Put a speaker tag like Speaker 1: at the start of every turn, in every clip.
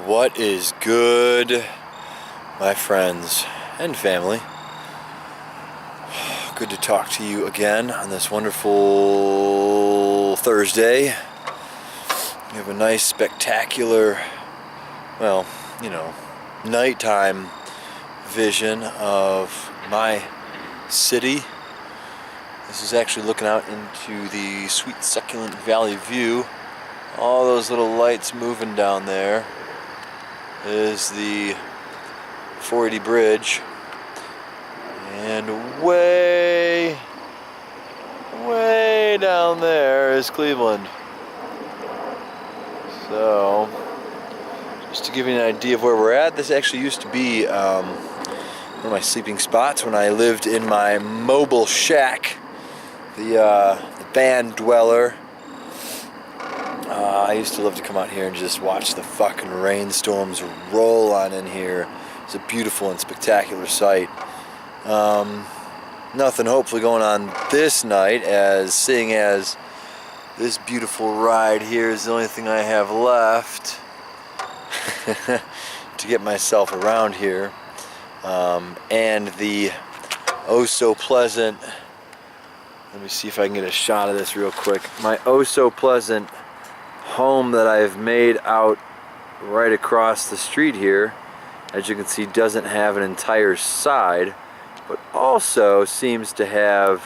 Speaker 1: What is good, my friends and family? Good to talk to you again on this wonderful Thursday. We have a nice, spectacular, nighttime vision of my city. This is actually looking out into the sweet, succulent valley view. All those little lights moving down there is the 480 bridge, and way down there is Cleveland. So just to give you an idea of where we're at, this actually used to be one of my sleeping spots when I lived in my mobile shack, the band dweller. I used to love to come out here and just watch the fucking rainstorms roll on in here. It's a beautiful and spectacular sight. Nothing hopefully going on this night, seeing as this beautiful ride here is the only thing I have left to get myself around here. And the oh so pleasant, let me see if I can get a shot of this real quick. My oh so pleasant home that I've made out right across the street here, as you can see, doesn't have an entire side, but also seems to have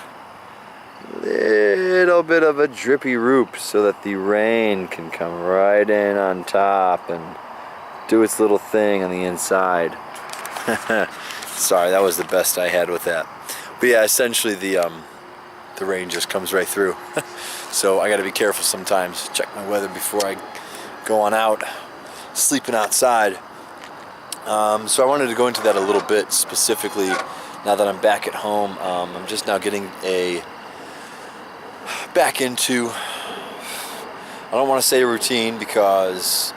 Speaker 1: a little bit of a drippy roof so that the rain can come right in on top and do its little thing on the inside. Sorry, that was the best I had with that. But yeah, essentially the rain just comes right through. So I gotta be careful sometimes. Check my weather before I go on out sleeping outside. So I wanted to go into that a little bit specifically now that I'm back at home. I'm just now getting back into, I don't want to say a routine, because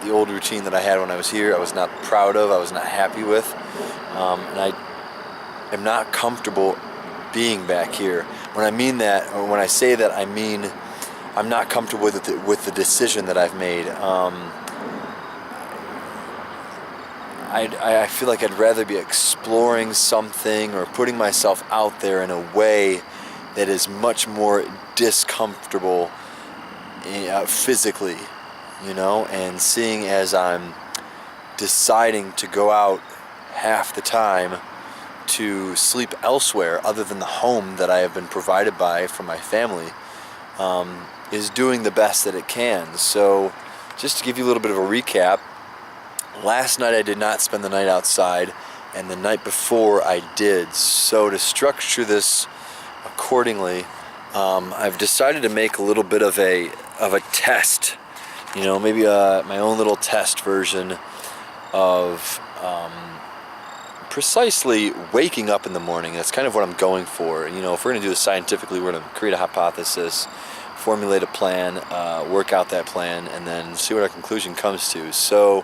Speaker 1: the old routine that I had when I was here I was not proud of, I was not happy with, and I am not comfortable being back here. When I mean that, or when I say that, I mean I'm not comfortable with the decision that I've made. I feel like I'd rather be exploring something or putting myself out there in a way that is much more discomfortable physically, and seeing as I'm deciding to go out half the time to sleep elsewhere other than the home that I have been provided by from my family, is doing the best that it can. So just to give you a little bit of a recap, last night I did not spend the night outside, and the night before I did. So to structure this accordingly, I've decided to make a little bit of a test, maybe my own little test version of precisely waking up in the morning. That's kind of what I'm going for. If we're going to do this scientifically, we're going to create a hypothesis, formulate a plan, work out that plan, and then see what our conclusion comes to. So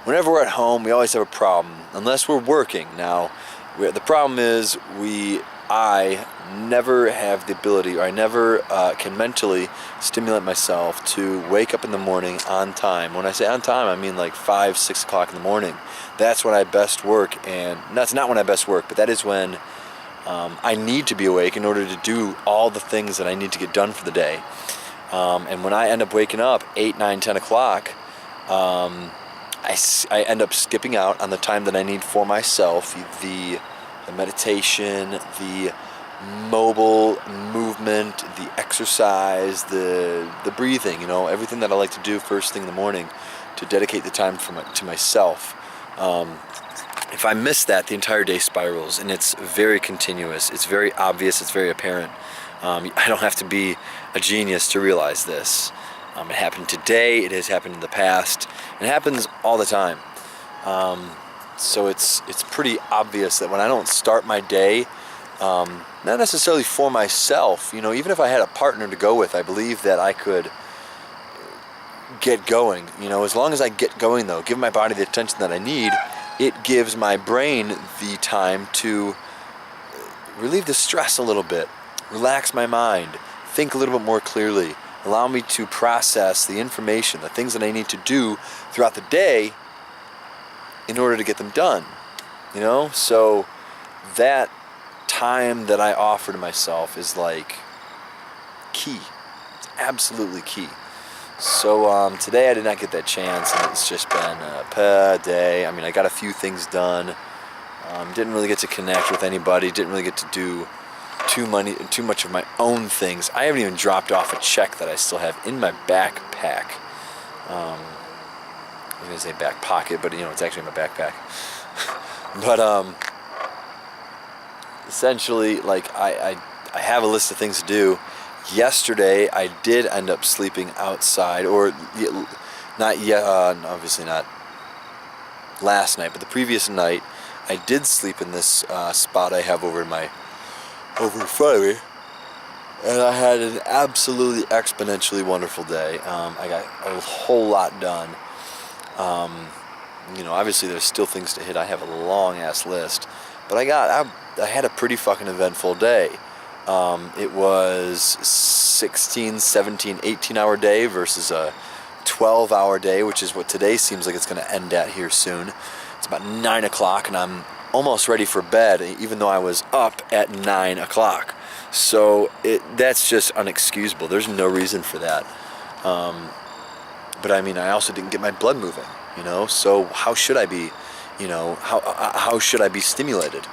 Speaker 1: whenever we're at home, we always have a problem, unless we're working. Now, the problem is I never have the ability, or I never can mentally stimulate myself to wake up in the morning on time. When I say on time, I mean like 5, 6 o'clock in the morning. That's when I best work, and that's not when I best work, but that is when I need to be awake in order to do all the things that I need to get done for the day. And when I end up waking up 8, 9, 10 o'clock, I end up skipping out on the time that I need for myself, the meditation, the mobile movement, the exercise, the breathing, everything that I like to do first thing in the morning to dedicate the time to myself. If I miss that, the entire day spirals, and it's very continuous. It's very obvious. It's very apparent. I don't have to be a genius to realize this. It happened today. It has happened in the past. It happens all the time. So it's pretty obvious that when I don't start my day, not necessarily for myself, even if I had a partner to go with, I believe that I could get going. As long as I get going, though, give my body the attention that I need, it gives my brain the time to relieve the stress a little bit, relax my mind, think a little bit more clearly, allow me to process the information, the things that I need to do throughout the day in order to get them done. You know, so that time that I offer to myself is like key. It's absolutely key. So today I did not get that chance, and it's just been a day. I mean, I got a few things done. Didn't really get to connect with anybody. Didn't really get to do too much of my own things. I haven't even dropped off a check that I still have in my backpack. I was gonna say back pocket, but it's actually in my backpack. But essentially, like I have a list of things to do. Yesterday, I did end up sleeping outside, or not yet. Obviously not last night, but the previous night, I did sleep in this spot I have over in front of me, and I had an absolutely exponentially wonderful day. I got a whole lot done. Obviously there's still things to hit. I have a long ass list, but I had a pretty fucking eventful day. It was 16, 17, 18-hour day versus a 12-hour day, which is what today seems like it's going to end at here soon. It's about 9 o'clock, and I'm almost ready for bed, even though I was up at 9 o'clock. So that's just unexcusable. There's no reason for that. But I mean, I also didn't get my blood moving, so how should I be, how should I be stimulated?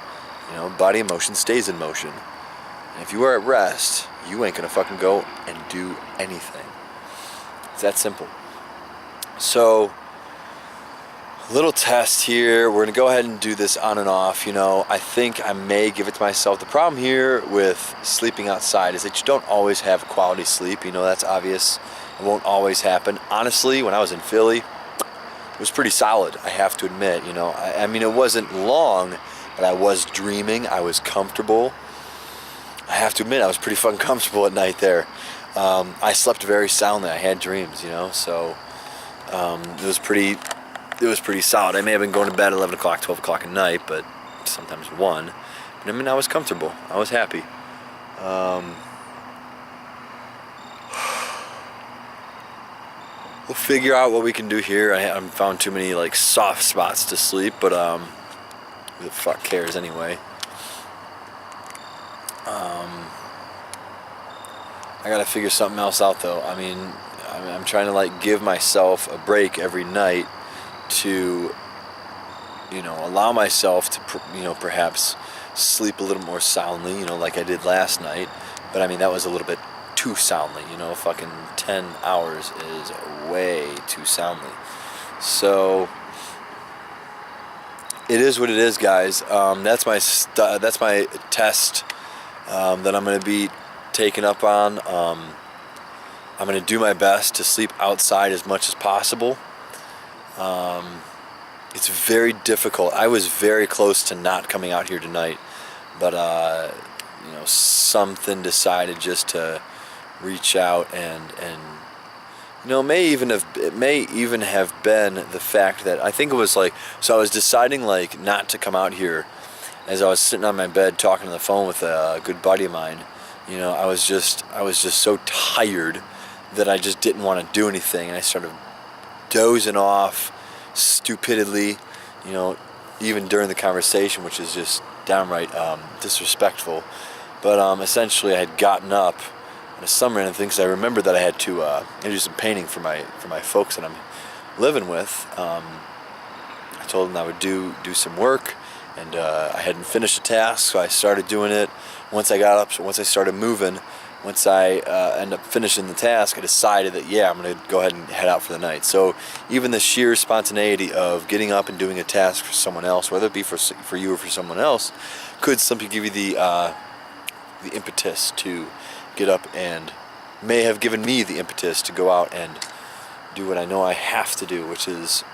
Speaker 1: Body and motion stays in motion. And if you are at rest, you ain't gonna fucking go and do anything. It's that simple. So, little test here. We're gonna go ahead and do this on and off. I think I may give it to myself. The problem here with sleeping outside is that you don't always have quality sleep. That's obvious. It won't always happen. Honestly, when I was in Philly, it was pretty solid, I have to admit. I mean, it wasn't long, but I was dreaming. I was comfortable. I have to admit, I was pretty fucking comfortable at night there. I slept very soundly. I had dreams, so it was pretty solid. I may have been going to bed at 11 o'clock, 12 o'clock at night, but sometimes 1. But I mean, I was comfortable. I was happy. We'll figure out what we can do here. I haven't found too many soft spots to sleep, but who the fuck cares anyway? I gotta figure something else out though. I mean, I'm trying to give myself a break every night to, allow myself to, perhaps sleep a little more soundly, like I did last night. But I mean, that was a little bit too soundly, fucking 10 hours is way too soundly. So it is what it is, guys. That's my test that I'm going to be taken up on. I'm going to do my best to sleep outside as much as possible. It's very difficult. I was very close to not coming out here tonight, but something decided just to reach out, and it may even have been the fact that I think it was so I was deciding not to come out here as I was sitting on my bed talking on the phone with a good buddy of mine. I was just so tired that I just didn't want to do anything, and I started dozing off stupidly, even during the conversation, which is just downright disrespectful. But essentially, I had gotten up and some random thing because I remembered that I had to do some painting for my folks that I'm living with. I told them I would do some work, and I hadn't finished a task, so I started doing it. Once I got up, so once I started moving, once I ended up finishing the task, I decided that I'm going to go ahead and head out for the night. So even the sheer spontaneity of getting up and doing a task for someone else, whether it be for you or for someone else, could simply give you the impetus to get up, and may have given me the impetus to go out and do what I know I have to do, which is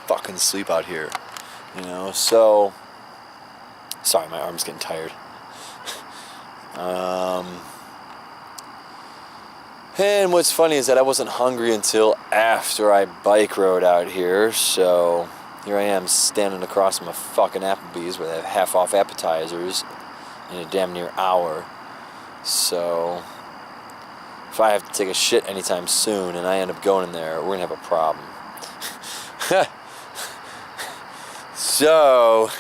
Speaker 1: fucking sleep out here. So sorry, my arm's getting tired. And what's funny is that I wasn't hungry until after I bike rode out here, so here I am standing across from a fucking Applebee's where they have half-off appetizers in a damn near hour. So if I have to take a shit anytime soon and I end up going in there, we're gonna have a problem. So,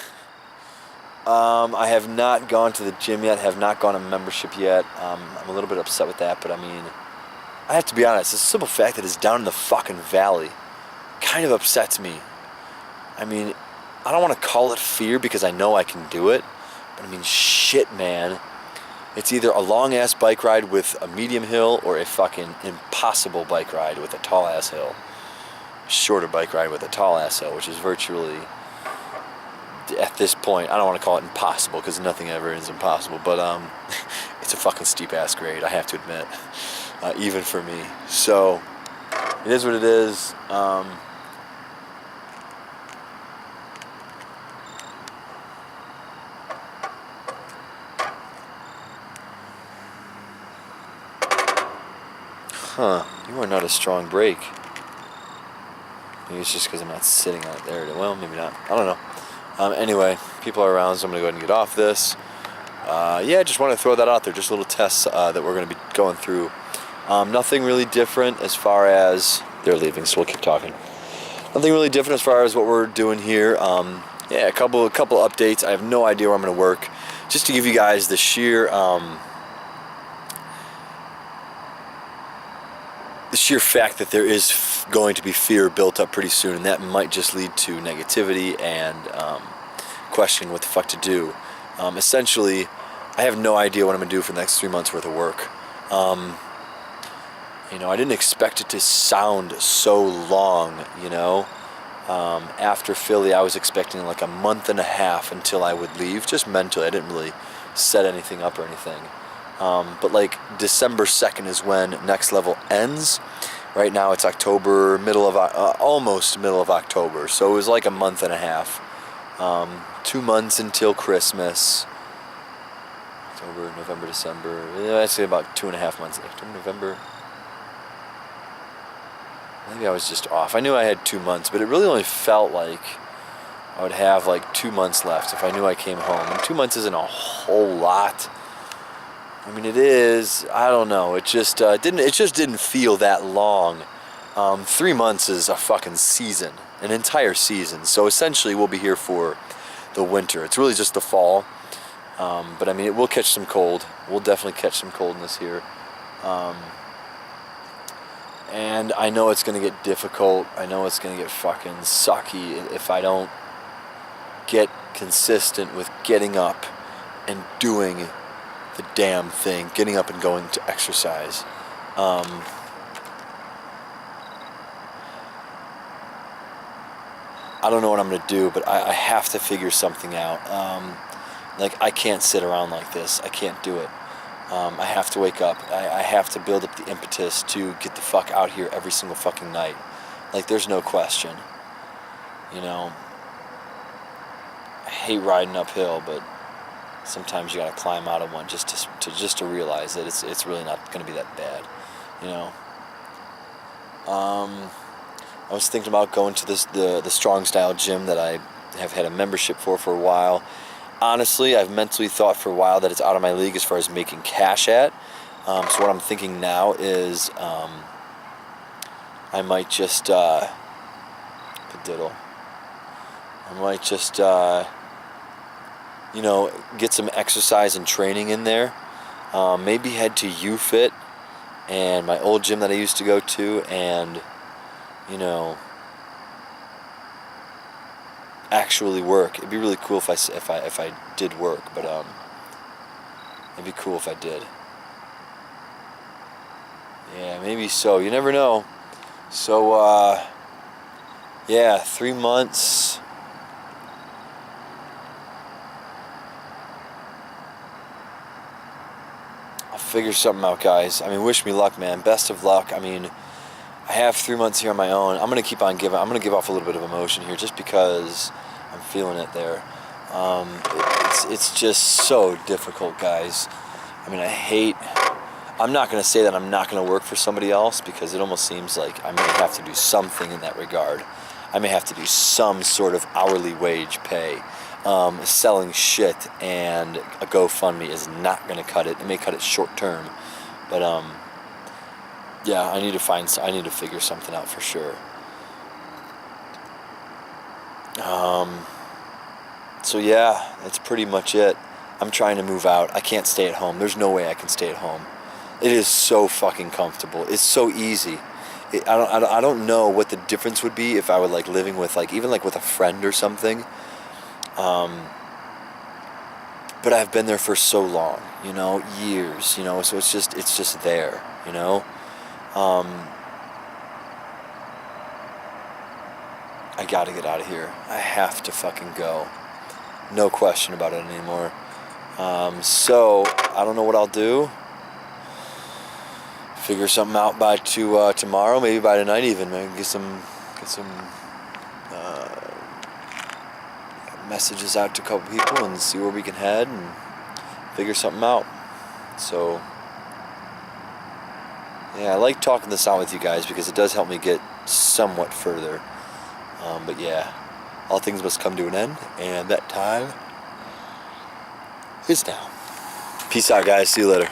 Speaker 1: I have not gone to the gym yet, have not gone on membership yet. I'm a little bit upset with that, but I mean, I have to be honest, the simple fact that it's down in the fucking valley kind of upsets me. I mean, I don't want to call it fear because I know I can do it, but I mean, shit, man. It's either a long-ass bike ride with a medium hill or a fucking impossible bike ride with a tall-ass hill. Shorter bike ride with a tall-ass hill, which is virtually, at this point, I don't want to call it impossible because nothing ever is impossible, but it's a fucking steep-ass grade, I have to admit, even for me. So, it is what it is. Huh, you are not a strong brake. Maybe it's just because I'm not sitting on it there. Well, maybe not. I don't know. Anyway, people are around, so I'm going to go ahead and get off this. Yeah, just want to throw that out there. Just little tests that we're going to be going through. Nothing really different as far as... They're leaving, so we'll keep talking. Nothing really different as far as what we're doing here. Yeah, a couple updates. I have no idea where I'm going to work. Just to give you guys the sheer... the sheer fact that there is going to be fear built up pretty soon, and that might just lead to negativity and questioning what the fuck to do. Essentially, I have no idea what I'm going to do for the next 3 months worth of work. You know, I didn't expect it to sound so long, you know. After Philly, I was expecting like a month and a half until I would leave, just mentally. I didn't really set anything up or anything. But like December 2nd is when Next Level ends. Right now it's October, almost middle of October. So it was like a month and a half. 2 months until Christmas. October, November, December. Yeah, I'd say about 2.5 months. October, November. Maybe I was just off. I knew I had 2 months, but it really only felt like I would have like 2 months left if I knew I came home. And 2 months isn't a whole lot. I mean, it is. I don't know. It just didn't feel that long. 3 months is a fucking season, an entire season. So essentially, we'll be here for the winter. It's really just the fall. But I mean, it will catch some cold. We'll definitely catch some coldness here. And I know it's going to get difficult. I know it's going to get fucking sucky if I don't get consistent with getting up and doing the damn thing, getting up and going to exercise. I don't know what I'm going to do, but I have to figure something out. Like, I can't sit around like this. I can't do it. I have to wake up. I have to build up the impetus to get the fuck out here every single fucking night. Like, there's no question. You know, I hate riding uphill, but sometimes you gotta climb out of one just to realize that it's really not gonna be that bad, you know. I was thinking about going to the Strong Style gym that I have had a membership for a while. Honestly, I've mentally thought for a while that it's out of my league as far as making cash at. So what I'm thinking now is I might just I might just you know, get some exercise and training in there. Maybe head to UFit and my old gym that I used to go to, and you know, actually work. It'd be really cool if I did work, but it'd be cool if I did. Yeah, maybe so. You never know. So yeah, 3 months. I'll figure something out, guys. I mean, wish me luck, man. Best of luck. I mean, I have 3 months here on my own. I'm gonna keep on giving. I'm gonna give off a little bit of emotion here, just because I'm feeling it there. It's just so difficult, guys. I mean, I'm not gonna say that I'm not gonna work for somebody else, because it almost seems like I may have to do something in that regard. I may have to do some sort of hourly wage pay. Selling shit and a GoFundMe is not gonna cut it. It may cut it short term, but yeah, I need to figure something out for sure. So yeah, that's pretty much it. I'm trying to move out. I can't stay at home. There's no way I can stay at home. It is so fucking comfortable. It's so easy. I don't know what the difference would be if I were like living with like even like with a friend or something. But I've been there for so long, you know, years, you know, so it's just there, you know. I gotta get out of here. I have to fucking go. No question about it anymore. So I don't know what I'll do. Figure something out by tomorrow, maybe by tonight even. Maybe get some messages out to a couple people and see where we can head and figure something out. So yeah, I like talking this out with you guys because it does help me get somewhat further. But yeah, all things must come to an end, and that time is now. Peace out, guys. See you later.